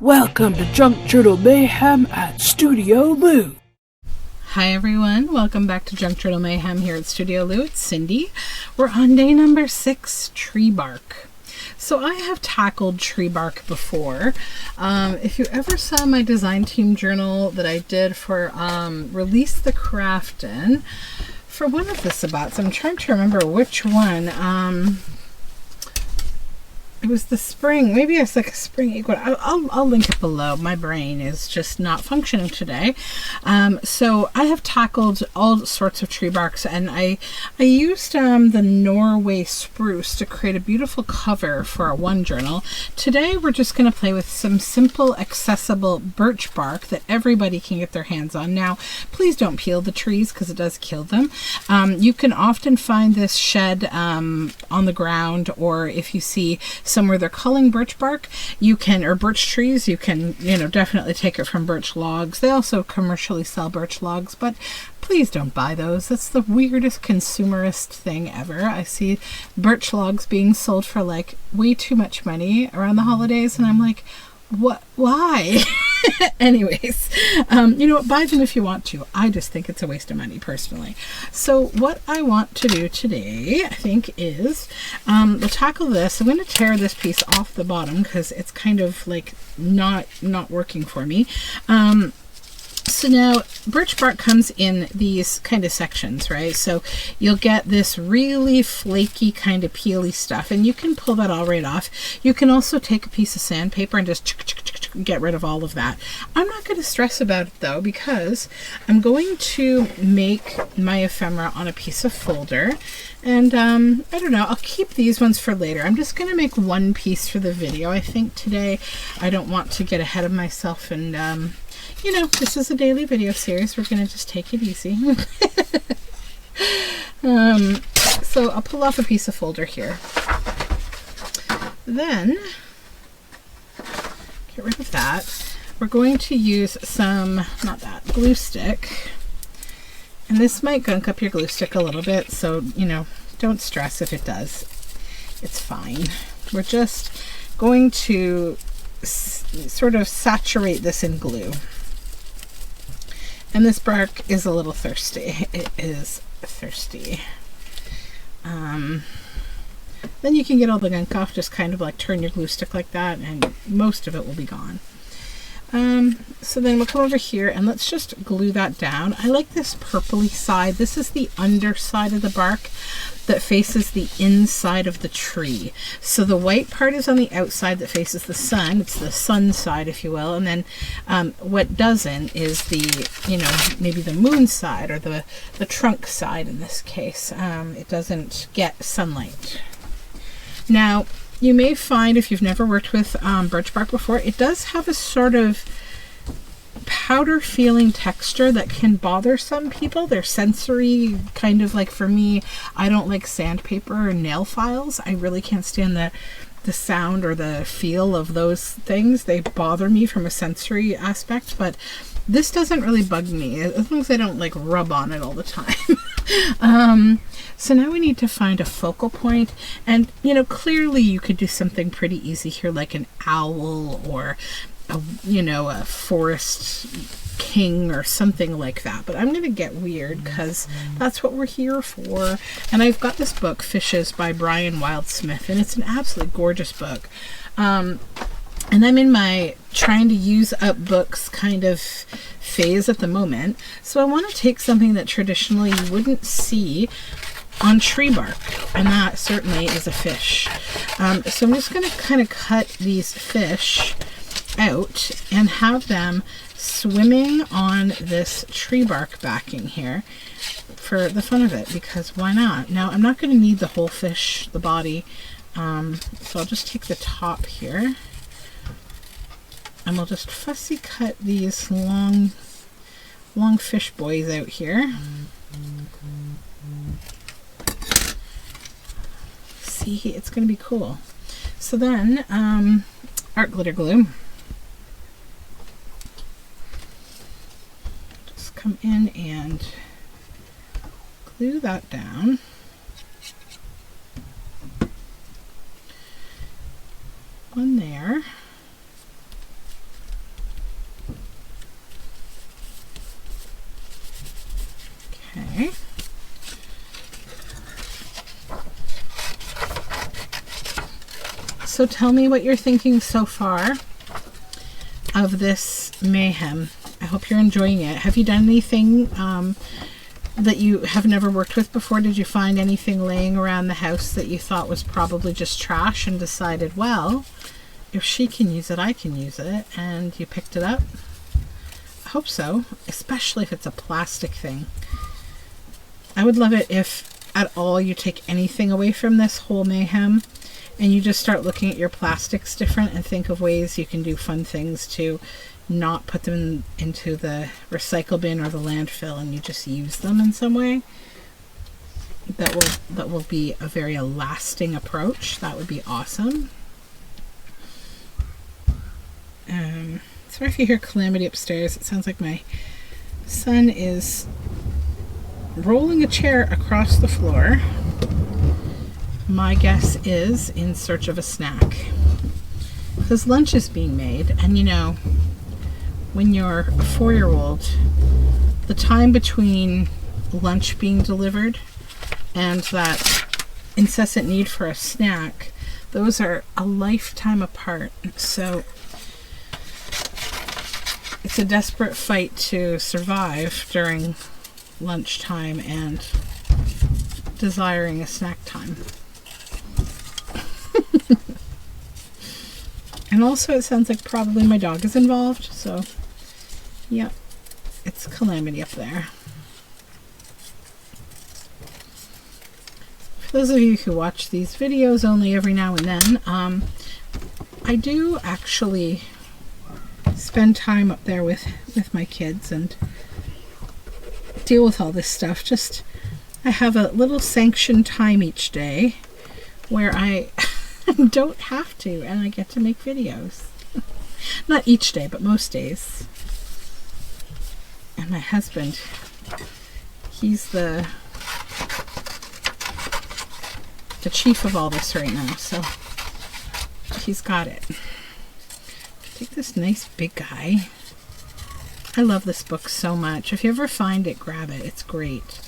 Welcome to junkjournalmayhem at Studioloo. Hi everyone, welcome back to junkjournalmayhem here at Studioloo. It's Cindy. We're on day number 6, tree bark. So I have tackled tree bark before. If you ever saw my design team journal that I did for Release the Craft in, for one of the Sabbats, I'm trying to remember which one. It was the spring, maybe it's like a spring equinox. I'll link it below. My brain is just not functioning today. So I have tackled all sorts of tree barks, and I used the Norway spruce to create a beautiful cover for one journal. Today we're just going to play with some simple, accessible birch bark that everybody can get their hands on. Now, please don't peel the trees because it does kill them. You can often find this shed on the ground, or if you see somewhere they're culling birch bark, you can, or birch trees, you can, definitely take it from birch logs. They also commercially sell birch logs, but please don't buy those. That's the weirdest consumerist thing ever. I see birch logs being sold for like way too much money around the holidays, and I'm like, what? Why? Anyways, buy them if you want to. I just think it's a waste of money personally. So what I want to do today, I think, is we'll tackle this. I'm going to tear this piece off the bottom because it's kind of like not working for me. So now birch bark comes in these kind of sections, right? So you'll get this really flaky kind of peely stuff, and you can pull that all right off. You can also take a piece of sandpaper and just get rid of all of that. I'm not going to stress about it though, because I'm going to make my ephemera on a piece of folder, and I don't know, I'll keep these ones for later. I'm just going to make one piece for the video, I think, today. I don't want to get ahead of myself, and this is a daily video series. We're going to just take it easy. So I'll pull off a piece of folder here. Then, get rid of that. We're going to use some, glue stick. And this might gunk up your glue stick a little bit, so, don't stress if it does. It's fine. We're just going to sort of saturate this in glue. And this bark is a little thirsty. It is thirsty. Then you can get all the gunk off, just kind of like turn your glue stick like that, and most of it will be gone. So then we'll come over here and let's just glue that down. I like this purpley side. This is the underside of the bark that faces the inside of the tree. So the white part is on the outside that faces the sun. It's the sun side, if you will. And then what doesn't is the, maybe the moon side, or the trunk side in this case. It doesn't get sunlight. Now, you may find, if you've never worked with birch bark before, it does have a sort of powder feeling texture that can bother some people. They're sensory, kind of like, for me, I don't like sandpaper or nail files. I really can't stand the sound or the feel of those things. They bother me from a sensory aspect, but this doesn't really bug me as long as I don't like rub on it all the time. So now we need to find a focal point, and clearly you could do something pretty easy here, like an owl or a forest king or something like that. But I'm going to get weird because that's what we're here for. And I've got this book, Fishes by Brian Wildsmith, and it's an absolutely gorgeous book. And I'm in my trying to use up books kind of phase at the moment. So I want to take something that traditionally you wouldn't see on tree bark, and that certainly is a fish. So I'm just going to kind of cut these fish out and have them swimming on this tree bark backing here for the fun of it, because why not? Now, I'm not going to need the whole fish, the body, so I'll just take the top here, and we'll just fussy cut these long fish boys out here. See, it's going to be cool. So then, art glitter glue. Just come in and glue that down. One there. So tell me what you're thinking so far of this mayhem. I hope you're enjoying it. Have you done anything that you have never worked with before? Did you find anything laying around the house that you thought was probably just trash and decided, well, if she can use it, I can use it, and you picked it up? I hope so, especially if it's a plastic thing. I would love it if at all you take anything away from this whole mayhem and you just start looking at your plastics different and think of ways you can do fun things to not put them into the recycle bin or the landfill, and you just use them in some way. That will be a very lasting approach. That would be awesome. Sorry if you hear calamity upstairs. It sounds like my son is rolling a chair across the floor. My guess is in search of a snack. Because lunch is being made, and you know, when you're a 4-year-old, the time between lunch being delivered and that incessant need for a snack, those are a lifetime apart. So it's a desperate fight to survive during lunchtime and desiring a snack time. And also it sounds like probably my dog is involved, so yeah, it's calamity up there. For those of you who watch these videos only every now and then, I do actually spend time up there with my kids and deal with all this stuff. Just, I have a little sanctioned time each day where I don't have to, and I get to make videos. Not each day, but most days. And my husband, he's the chief of all this right now, so he's got it. Take this nice big guy. I love this book so much. If you ever find it, grab it. It's great.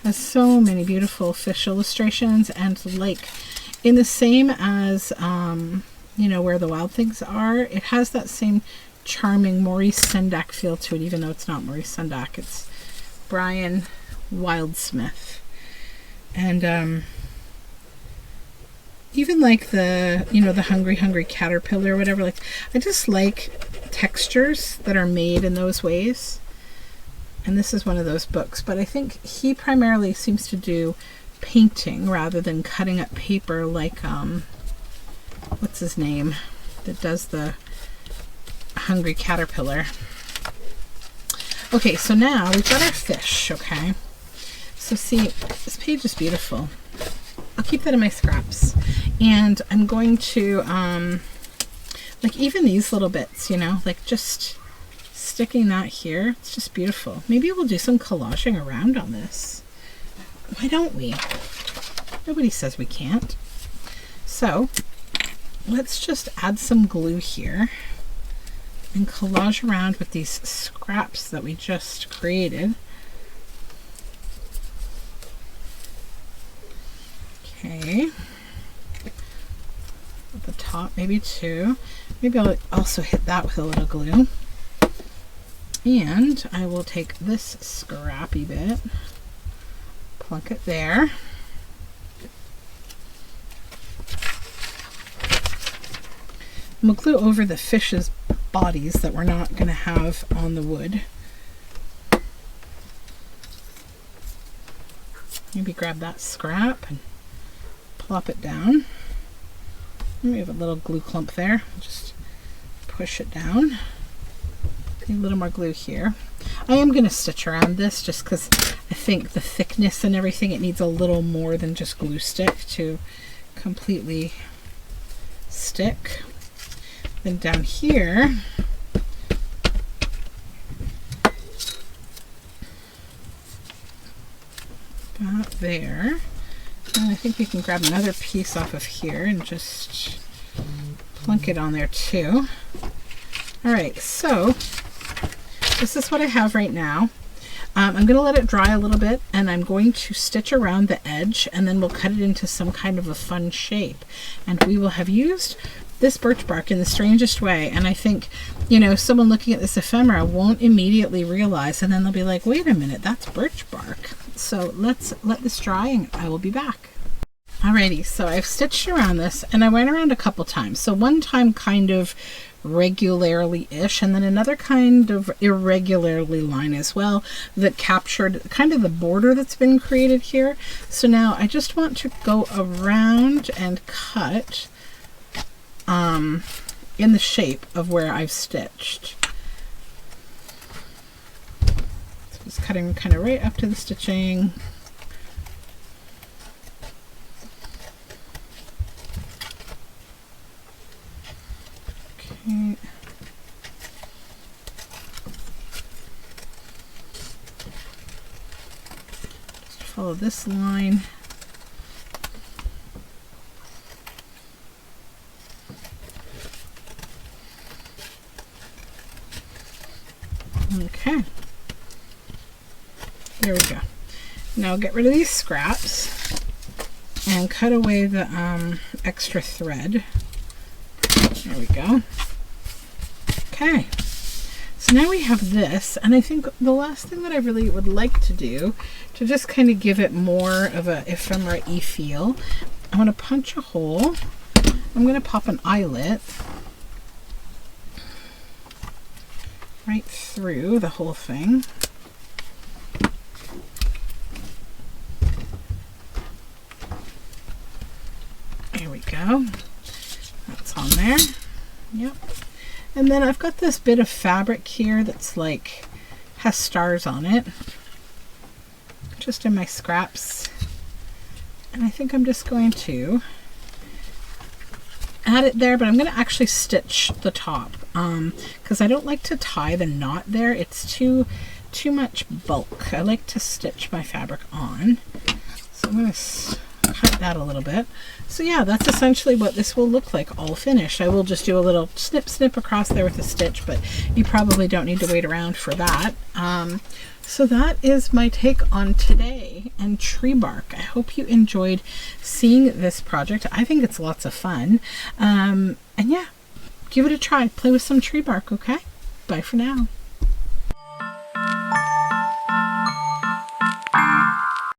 It has so many beautiful fish illustrations, and like in the same as you know, Where the Wild Things Are, it has that same charming Maurice Sendak feel to it, even though it's not Maurice Sendak. It's Brian Wildsmith. And even like the, you know, the Hungry Caterpillar or whatever, like I just like textures that are made in those ways. And this is one of those books, but I think he primarily seems to do painting rather than cutting up paper like what's his name that does the Hungry Caterpillar. Okay, so now we've got our fish. Okay, so see, this page is beautiful. I'll keep that in my scraps, and I'm going to like even these little bits, you know, like just sticking that here. It's just beautiful. Maybe we'll do some collaging around on this. Why don't we? Nobody says we can't. So let's just add some glue here and collage around with these scraps that we just created. Okay. At the top, maybe 2. Maybe I'll also hit that with a little glue. And I will take this scrappy bit, plunk it there. And we'll glue over the fish's bodies that we're not going to have on the wood. Maybe grab that scrap and plop it down. And we have a little glue clump there. Just push it down. A little more glue here. I am going to stitch around this just because I think the thickness and everything, it needs a little more than just glue stick to completely stick. Then down here, about there. And I think we can grab another piece off of here and just plunk it on there too. All right, so this is what I have right now. I'm going to let it dry a little bit, and I'm going to stitch around the edge, and then we'll cut it into some kind of a fun shape. And we will have used this birch bark in the strangest way. And I think, you know, someone looking at this ephemera won't immediately realize, and then they'll be like, wait a minute, that's birch bark. So let's let this dry and I will be back. Alrighty, so I've stitched around this, and I went around a couple times. So one time kind of regularly-ish, and then another kind of irregularly line as well that captured kind of the border that's been created here. So now I just want to go around and cut in the shape of where I've stitched. So just cutting kind of right up to the stitching. Okay. Just follow this line. Okay. There we go. Now get rid of these scraps and cut away the extra thread. There we go. Okay, so now we have this, and I think the last thing that I really would like to do to just kind of give it more of a ephemera-y feel, I want to punch a hole. I'm going to pop an eyelet right through the whole thing. There we go. That's on there. Yep. And then I've got this bit of fabric here that's like has stars on it, just in my scraps, and I think I'm just going to add it there, but I'm going to actually stitch the top because I don't like to tie the knot there. It's too much bulk. I like to stitch my fabric on, so I'm going to cut that a little bit. So yeah, that's essentially what this will look like all finished. I will just do a little snip across there with a stitch, but you probably don't need to wait around for that. So that is my take on today and tree bark. I hope you enjoyed seeing this project. I think it's lots of fun. And yeah, give it a try. Play with some tree bark, okay? Bye for now.